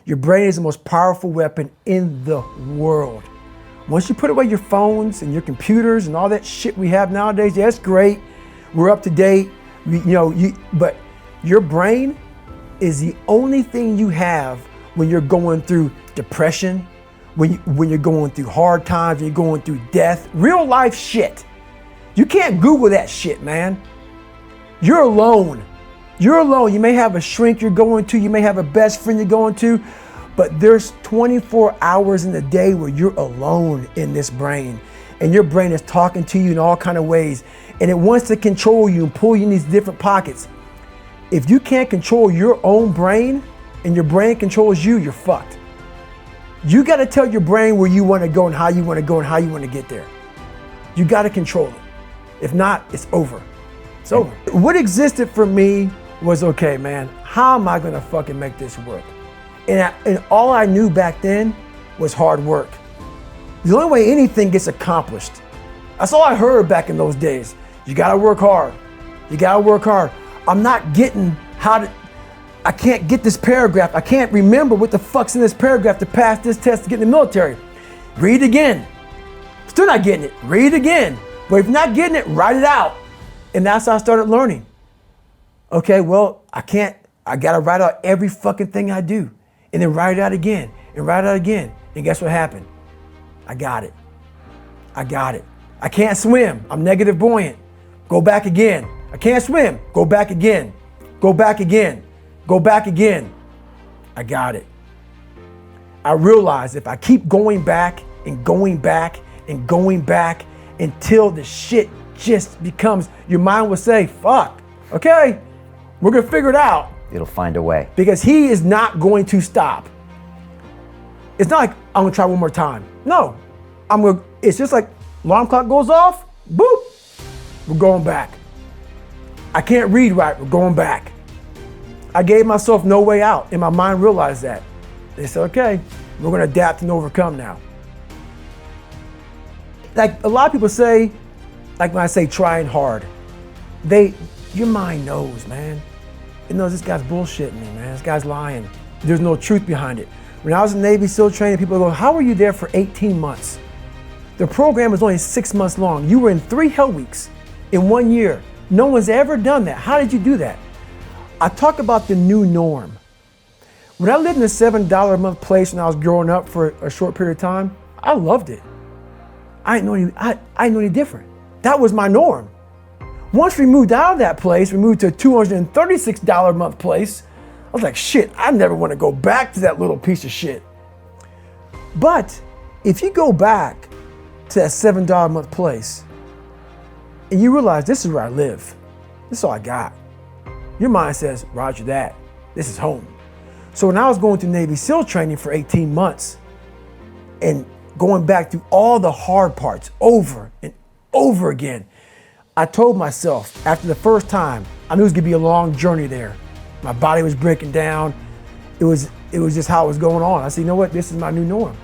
Your brain is the most powerful weapon in the world. Once you put away your phones and your computers and all that shit we have nowadays, yeah, it's great. We're up to date, but your brain is the only thing you have when you're going through depression, when you're going through hard times, when you're going through death, real life shit. You can't Google that shit, man. You're alone. You're alone. You may have a shrink you're going to, you may have a best friend you're going to, but there's 24 hours in the day where you're alone in this brain, and your brain is talking to you in all kinds of ways, and it wants to control you and pull you in these different pockets. If you can't control your own brain and your brain controls you, you're fucked. You got to tell your brain where you want to go and how you want to go and how you want to get there. You got to control it. If not, it's over. It's over. What existed for me was, okay, man, how am I going to fucking make this work? And all I knew back then was hard work. The only way anything gets accomplished. That's all I heard back in those days. You got to work hard. You got to work hard. I'm not getting I can't get this paragraph. I can't remember what the fuck's in this paragraph to pass this test to get in the military. Read again. Still not getting it. Read again. But if you're not getting it, write it out. And that's how I started learning. Okay, well, I gotta write out every fucking thing I do. And then write it out again, and write it out again. And guess what happened? I got it. I can't swim. I'm negative buoyant. Go back again. I can't swim. Go back again. Go back again. Go back again. I got it. I realized if I keep going back and going back and going back until the shit just becomes, your mind will say, fuck, okay, we're gonna figure it out. It'll find a way. Because he is not going to stop. It's not like I'm gonna try one more time. No, it's just like alarm clock goes off, boop, we're going back. I can't read right, we're going back. I gave myself no way out, and my mind realized that. They said, okay, we're gonna adapt and overcome now. Like a lot of people say, like when I say trying hard, your mind knows, man. It knows this guy's bullshitting me, man. This guy's lying. There's no truth behind it. When I was in Navy SEAL training, people go, how were you there for 18 months? The program was only 6 months long. You were in 3 hell weeks in 1 year. No one's ever done that. How did you do that? I talk about the new norm. When I lived in a $7 a month place when I was growing up for a short period of time, I loved it. I didn't know any different. That was my norm. Once we moved out of that place, we moved to a $236 a month place. I was like, shit, I never want to go back to that little piece of shit. But if you go back to that $7 a month place and you realize this is where I live, this is all I got, your mind says, roger that, this is home. So when I was going through Navy SEAL training for 18 months and going back through all the hard parts over and over again, I told myself after the first time, I knew it was gonna be a long journey there. My body was breaking down. It was just how it was going on. I said, you know what, this is my new norm.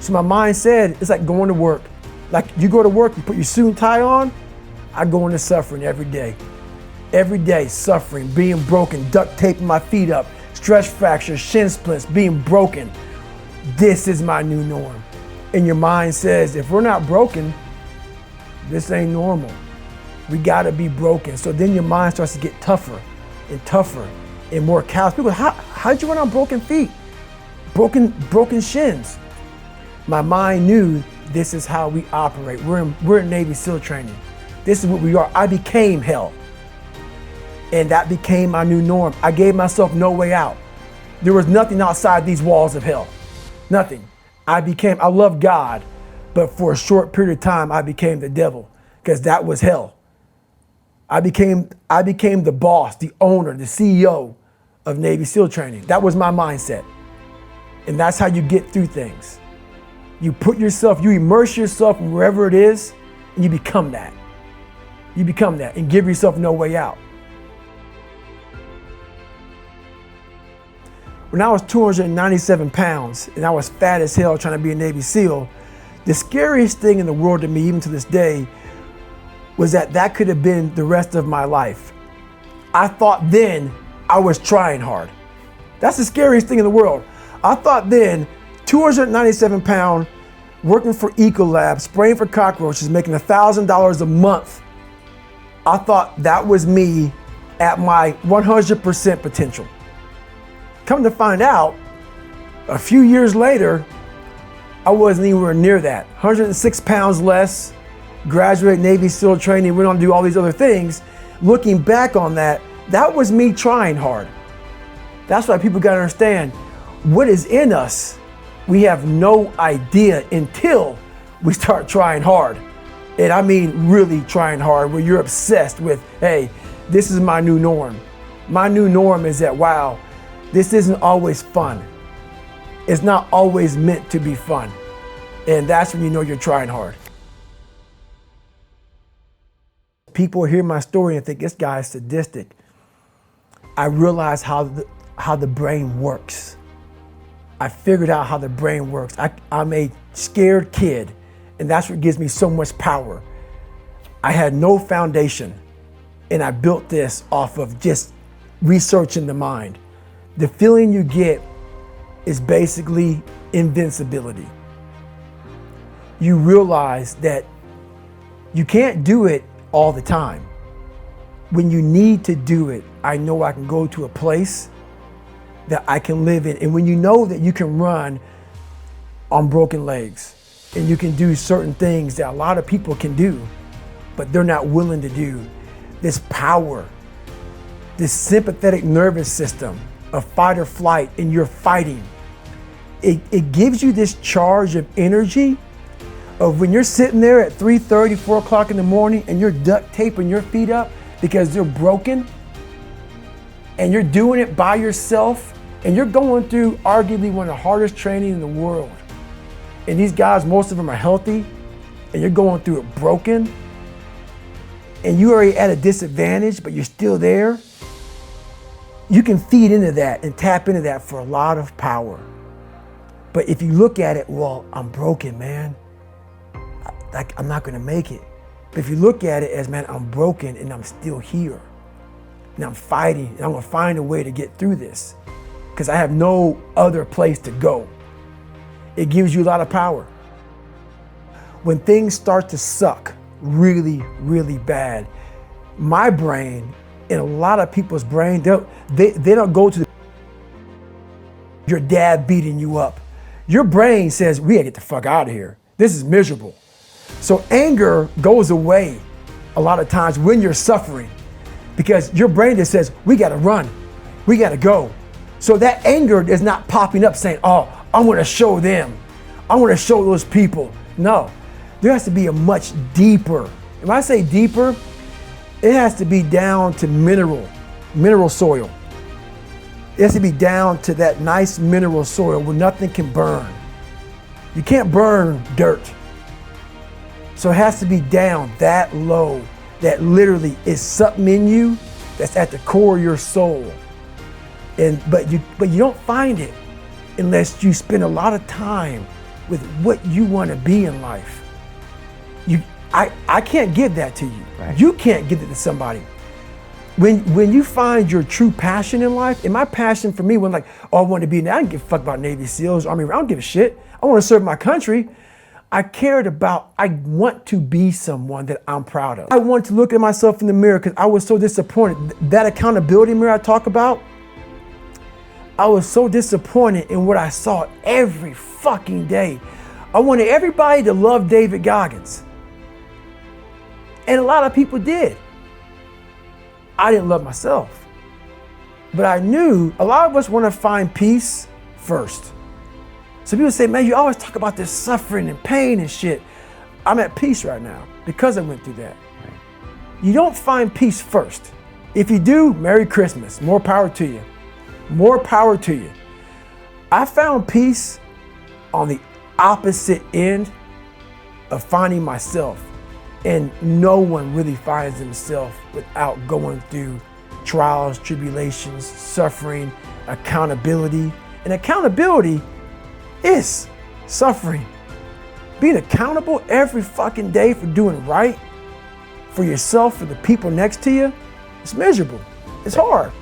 So my mind said, it's like going to work. Like you go to work, you put your suit and tie on, I go into suffering every day. Every day, suffering, being broken, duct taping my feet up, stress fractures, shin splints, being broken. This is my new norm. And your mind says, if we're not broken, this ain't normal. We gotta be broken. So then your mind starts to get tougher and tougher and more callous. People go, how'd you run on broken feet? Broken shins. My mind knew this is how we operate. We're in Navy SEAL training. This is what we are. I became hell. And that became my new norm. I gave myself no way out. There was nothing outside these walls of hell. Nothing. I love God, but for a short period of time, I became the devil because that was hell. I became the boss, the owner, the CEO of Navy SEAL training. That was my mindset. And that's how you get through things. You immerse yourself in wherever it is, and you become that. You become that and give yourself no way out. When I was 297 pounds and I was fat as hell trying to be a Navy SEAL, the scariest thing in the world to me, even to this day, was that could have been the rest of my life. I thought then I was trying hard. That's the scariest thing in the world. I thought then, 297 pound, working for Ecolab, spraying for cockroaches, making $1,000 a month. I thought that was me at my 100% potential. Come to find out, a few years later, I wasn't anywhere near that. 106 pounds less, graduate Navy SEAL training, went on to do all these other things. Looking back on that, that was me trying hard. That's why people gotta understand, what is in us, we have no idea until we start trying hard. And I mean really trying hard, where you're obsessed with, hey, this is my new norm. My new norm is that, wow, this isn't always fun. It's not always meant to be fun. And that's when you know you're trying hard. People hear my story and think this guy is sadistic. I realize how the brain works. I figured out how the brain works. I'm a scared kid, and that's what gives me so much power. I had no foundation, and I built this off of just researching the mind. The feeling you get is basically invincibility. You realize that you can't do it all the time. When you need to do it, I know I can go to a place that I can live in. And when you know that you can run on broken legs and you can do certain things that a lot of people can do, but they're not willing to do, this power, this sympathetic nervous system of fight or flight, and you're fighting, it gives you this charge of energy of when you're sitting there at 3:30, 4 o'clock in the morning and you're duct taping your feet up because they're broken, and you're doing it by yourself, and you're going through arguably one of the hardest training in the world. And these guys, most of them are healthy, and you're going through it broken, and you're already at a disadvantage, but you're still there. You can feed into that and tap into that for a lot of power. But if you look at it, well, I'm broken, man. I'm not gonna make it. But if you look at it as, man, I'm broken and I'm still here. And I'm fighting, and I'm gonna find a way to get through this because I have no other place to go. It gives you a lot of power. When things start to suck really, really bad, my brain and a lot of people's brain, they don't go to your dad beating you up. Your brain says, we gotta get the fuck out of here. This is miserable. So anger goes away a lot of times when you're suffering, because your brain just says, we gotta run, we gotta go. So that anger is not popping up saying, oh, I'm gonna show them, I'm gonna show those people. No, there has to be a much deeper, and when I say deeper, it has to be down to mineral soil. It has to be down to that nice mineral soil where nothing can burn. You can't burn dirt. So it has to be down that low, that literally is something in you that's at the core of your soul. But you don't find it unless you spend a lot of time with what you want to be in life. I can't give that to you. Right. You can't give it to somebody. When you find your true passion in life, and my passion for me was like, oh, I want to be, I didn't give a fuck about Navy SEALs, Army, I don't give a shit. I want to serve my country. I want to be someone that I'm proud of. I want to look at myself in the mirror because I was so disappointed. That accountability mirror I talk about, I was so disappointed in what I saw every fucking day. I wanted everybody to love David Goggins. And a lot of people did. I didn't love myself. But I knew a lot of us want to find peace first. So people say, man, you always talk about this suffering and pain and shit. I'm at peace right now because I went through that. Right. You don't find peace first. If you do, Merry Christmas. More power to you. More power to you. I found peace on the opposite end of finding myself. And no one really finds themselves without going through trials, tribulations, suffering, accountability. And accountability is suffering. Being accountable every fucking day for doing right for yourself, for the people next to you, it's miserable. It's hard.